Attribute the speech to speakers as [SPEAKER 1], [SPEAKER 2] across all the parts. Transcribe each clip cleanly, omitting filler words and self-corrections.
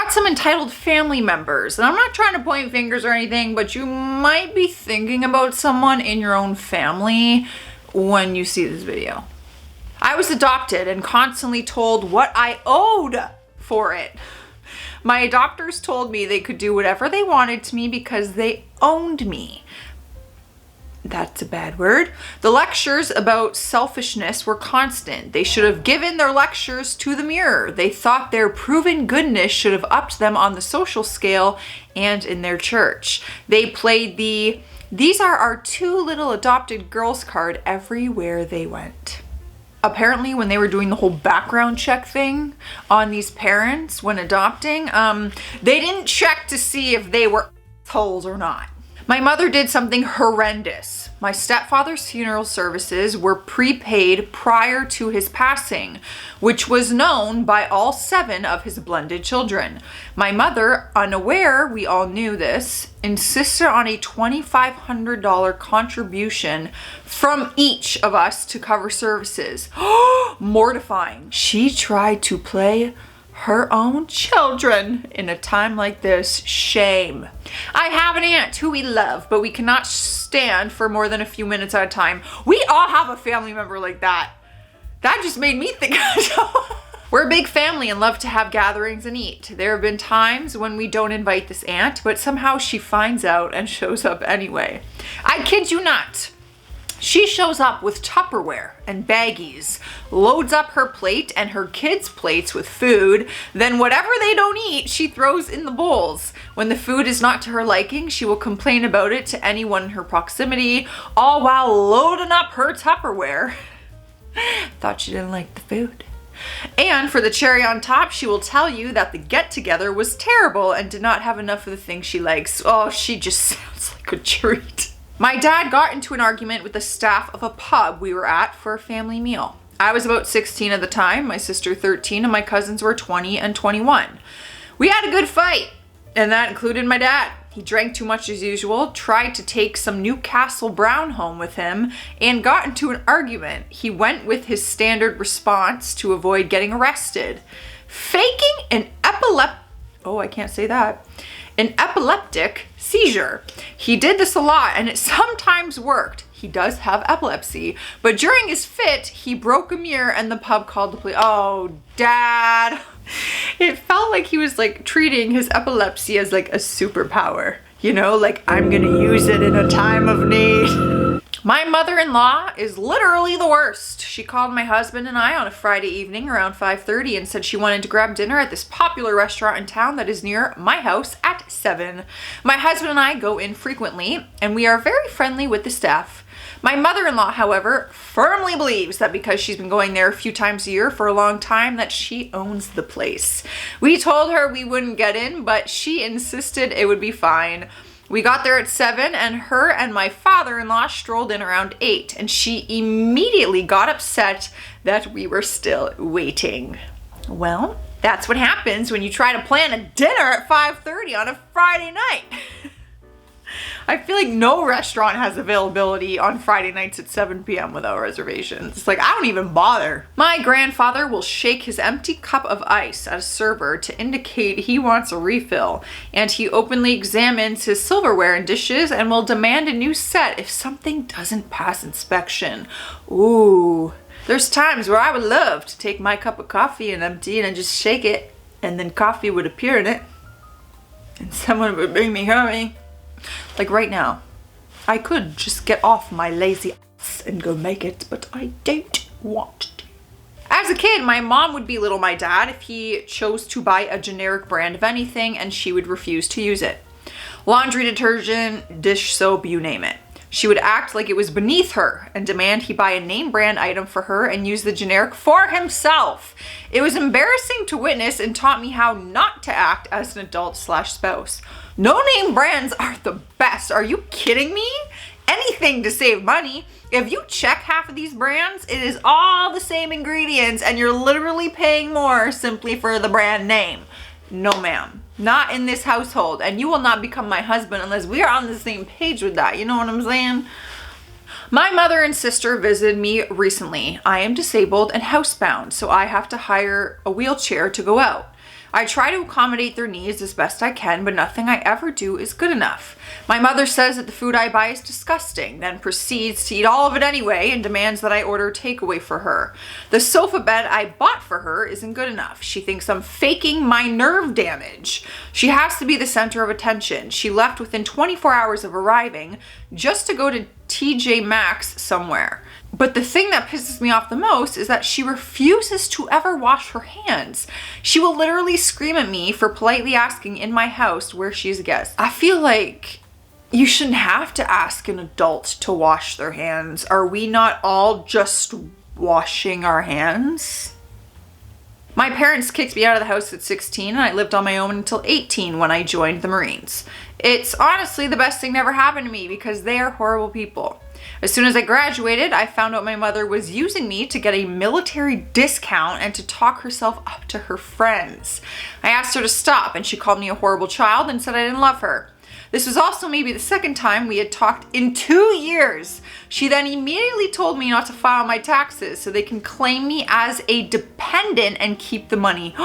[SPEAKER 1] got some entitled family members, and I'm not trying to point fingers or anything, but you might be thinking about someone in your own family when you see this video. I was adopted and constantly told what I owed for it. My adopters told me they could do whatever they wanted to me because they owned me. That's a bad word. The lectures about selfishness were constant. They should have given their lectures to the mirror. They thought their proven goodness should have upped them on the social scale and in their church. They played the "these are our two little adopted girls" card everywhere they went. Apparently, when they were doing the whole background check thing on these parents when adopting, they didn't check to see if they were assholes or not. My mother did something horrendous. My stepfather's funeral services were prepaid prior to his passing, which was known by all 7 of his blended children. My mother, unaware we all knew this, insisted on a $2,500 contribution from each of us to cover services. Mortifying. She tried to play her own children in a time like this. Shame. I have an aunt who we love, but we cannot stand for more than a few minutes at a time. We all have a family member like that. That just made me think. We're a big family and love to have gatherings and eat. There have been times when we don't invite this aunt, but somehow she finds out and shows up anyway. I kid you not. She shows up with Tupperware and baggies, loads up her plate and her kids' plates with food, then whatever they don't eat, she throws in the bowls. When the food is not to her liking, she will complain about it to anyone in her proximity, all while loading up her Tupperware. Thought she didn't like the food. And for the cherry on top, she will tell you that the get-together was terrible and did not have enough of the things she likes. Oh, she just sounds like a treat. My dad got into an argument with the staff of a pub we were at for a family meal. I was about 16 at the time, my sister 13, and my cousins were 20 and 21. We had a good fight, and that included my dad. He drank too much as usual, tried to take some Newcastle Brown home with him, and got into an argument. He went with his standard response to avoid getting arrested. Faking an epileptic seizure. He did this a lot and it sometimes worked. He does have epilepsy, but during his fit, he broke a mirror and the pub called the police. Oh, Dad. It felt like he was like treating his epilepsy as like a superpower, you know, like I'm gonna use it in a time of need. My mother-in-law is literally the worst. She called my husband and I on a Friday evening around 5:30 and said she wanted to grab dinner at this popular restaurant in town that is near my house at 7. My husband and I go in frequently and we are very friendly with the staff. My mother-in-law, however, firmly believes that because she's been going there a few times a year for a long time that she owns the place. We told her we wouldn't get in, but she insisted it would be fine. We got there at 7 and her and my father-in-law strolled in around 8 and she immediately got upset that we were still waiting. Well, that's what happens when you try to plan a dinner at 5:30 on a Friday night. I feel like no restaurant has availability on Friday nights at 7 p.m. without reservations. It's like, I don't even bother. My grandfather will shake his empty cup of ice at a server to indicate he wants a refill, and he openly examines his silverware and dishes and will demand a new set if something doesn't pass inspection. Ooh. There's times where I would love to take my cup of coffee and empty it and just shake it, and then coffee would appear in it, and someone would bring me coffee. Like right now, I could just get off my lazy ass and go make it, but I don't want to. As a kid, my mom would belittle my dad if he chose to buy a generic brand of anything and she would refuse to use it. Laundry detergent, dish soap, you name it. She would act like it was beneath her and demand he buy a name brand item for her and use the generic for himself. It was embarrassing to witness and taught me how not to act as an adult/spouse. No name brands are the best. Are you kidding me? Anything to save money. If you check half of these brands, it is all the same ingredients and you're literally paying more simply for the brand name. No, ma'am. Not in this household. And you will not become my husband unless we are on the same page with that. You know what I'm saying? My mother and sister visited me recently. I am disabled and housebound, so I have to hire a wheelchair to go out. I try to accommodate their needs as best I can, but nothing I ever do is good enough. My mother says that the food I buy is disgusting, then proceeds to eat all of it anyway and demands that I order takeaway for her. The sofa bed I bought for her isn't good enough. She thinks I'm faking my nerve damage. She has to be the center of attention. She left within 24 hours of arriving just to go to TJ Maxx somewhere. But the thing that pisses me off the most is that she refuses to ever wash her hands. She will literally scream at me for politely asking in my house where she's a guest. I feel like you shouldn't have to ask an adult to wash their hands. Are we not all just washing our hands? My parents kicked me out of the house at 16 and I lived on my own until 18 when I joined the Marines. It's honestly the best thing that ever happened to me because they are horrible people. As soon as I graduated, I found out my mother was using me to get a military discount and to talk herself up to her friends. I asked her to stop and she called me a horrible child and said I didn't love her. This was also maybe the second time we had talked in 2 years. She then immediately told me not to file my taxes so they can claim me as a dependent and keep the money.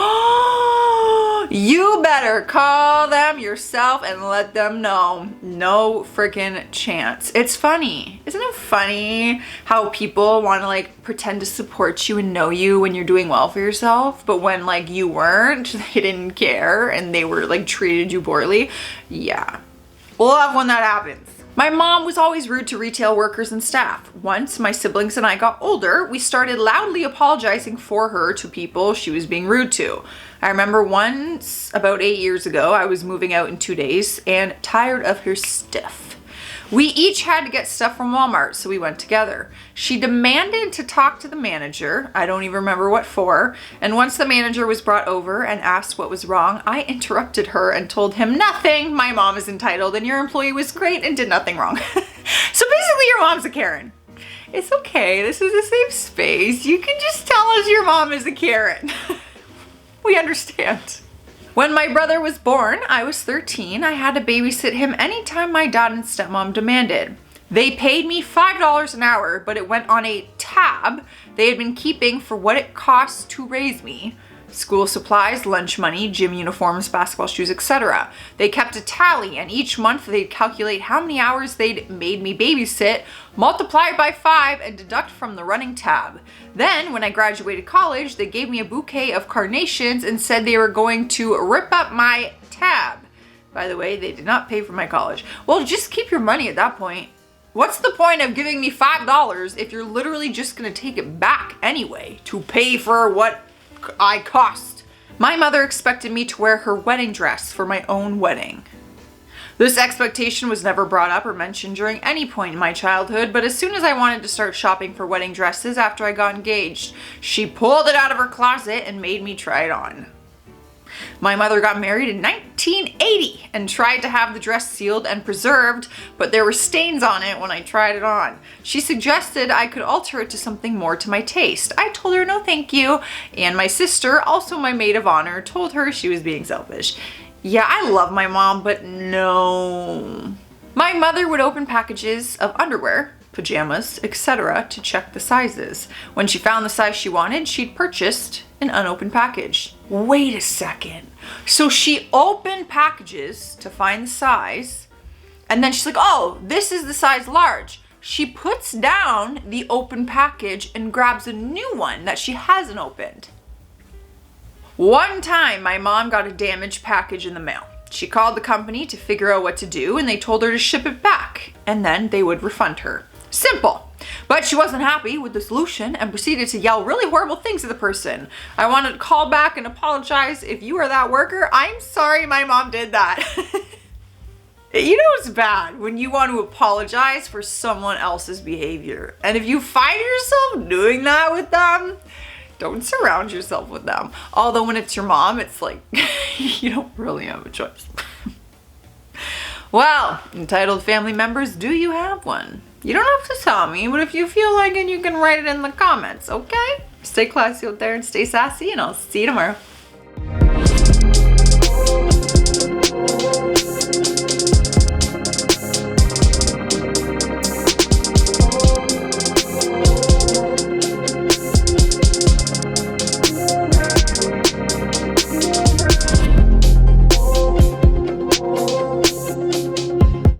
[SPEAKER 1] You better call them yourself and let them know. No freaking chance. It's funny. Isn't it funny how people want to like pretend to support you and know you when you're doing well for yourself, but when like you weren't, they didn't care and they were like treated you poorly? Yeah. Love when that happens. My mom was always rude to retail workers and staff. Once my siblings and I got older, we started loudly apologizing for her to people she was being rude to. I remember once, about 8 years ago, I was moving out in 2 days and tired of her stuff. We each had to get stuff from Walmart, so we went together. She demanded to talk to the manager, I don't even remember what for, and once the manager was brought over and asked what was wrong, I interrupted her and told him nothing, my mom is entitled and your employee was great and did nothing wrong. So basically your mom's a Karen. It's okay, this is a safe space. You can just tell us your mom is a Karen. We understand. When my brother was born, I was 13. I had to babysit him anytime my dad and stepmom demanded. They paid me $5 an hour, but it went on a tab they had been keeping for what it costs to raise me. School supplies, lunch money, gym uniforms, basketball shoes, etc. They kept a tally, and each month they'd calculate how many hours they'd made me babysit, multiply it by 5, and deduct from the running tab. Then, when I graduated college, they gave me a bouquet of carnations and said they were going to rip up my tab. By the way, they did not pay for my college. Well, just keep your money at that point. What's the point of giving me $5 if you're literally just gonna take it back anyway to pay for what I cost? My mother expected me to wear her wedding dress for my own wedding. This expectation was never brought up or mentioned during any point in my childhood, but as soon as I wanted to start shopping for wedding dresses after I got engaged, she pulled it out of her closet and made me try it on. My mother got married in 1980 and tried to have the dress sealed and preserved, but there were stains on it when I tried it on. She suggested I could alter it to something more to my taste. I told her no thank you, and my sister, also my maid of honor, told her she was being selfish. Yeah, I love my mom, but no. My mother would open packages of underwear, pajamas, etc. to check the sizes. When she found the size she wanted, she'd purchased an unopened package. Wait a second. So she opened packages to find the size, and then she's like, oh, this is the size large. She puts down the open package and grabs a new one that she hasn't opened. One time, my mom got a damaged package in the mail. She called the company to figure out what to do, and they told her to ship it back, and then they would refund her. Simple. But she wasn't happy with the solution and proceeded to yell really horrible things at the person. I wanted to call back and apologize. If you are that worker, I'm sorry my mom did that. You know it's bad when you want to apologize for someone else's behavior. And if you find yourself doing that with them, don't surround yourself with them. Although when it's your mom, it's like, you don't really have a choice. Well, entitled family members, do you have one? You don't have to tell me, but if you feel like it, you can write it in the comments, okay? Stay classy out there and stay sassy, and I'll see you tomorrow.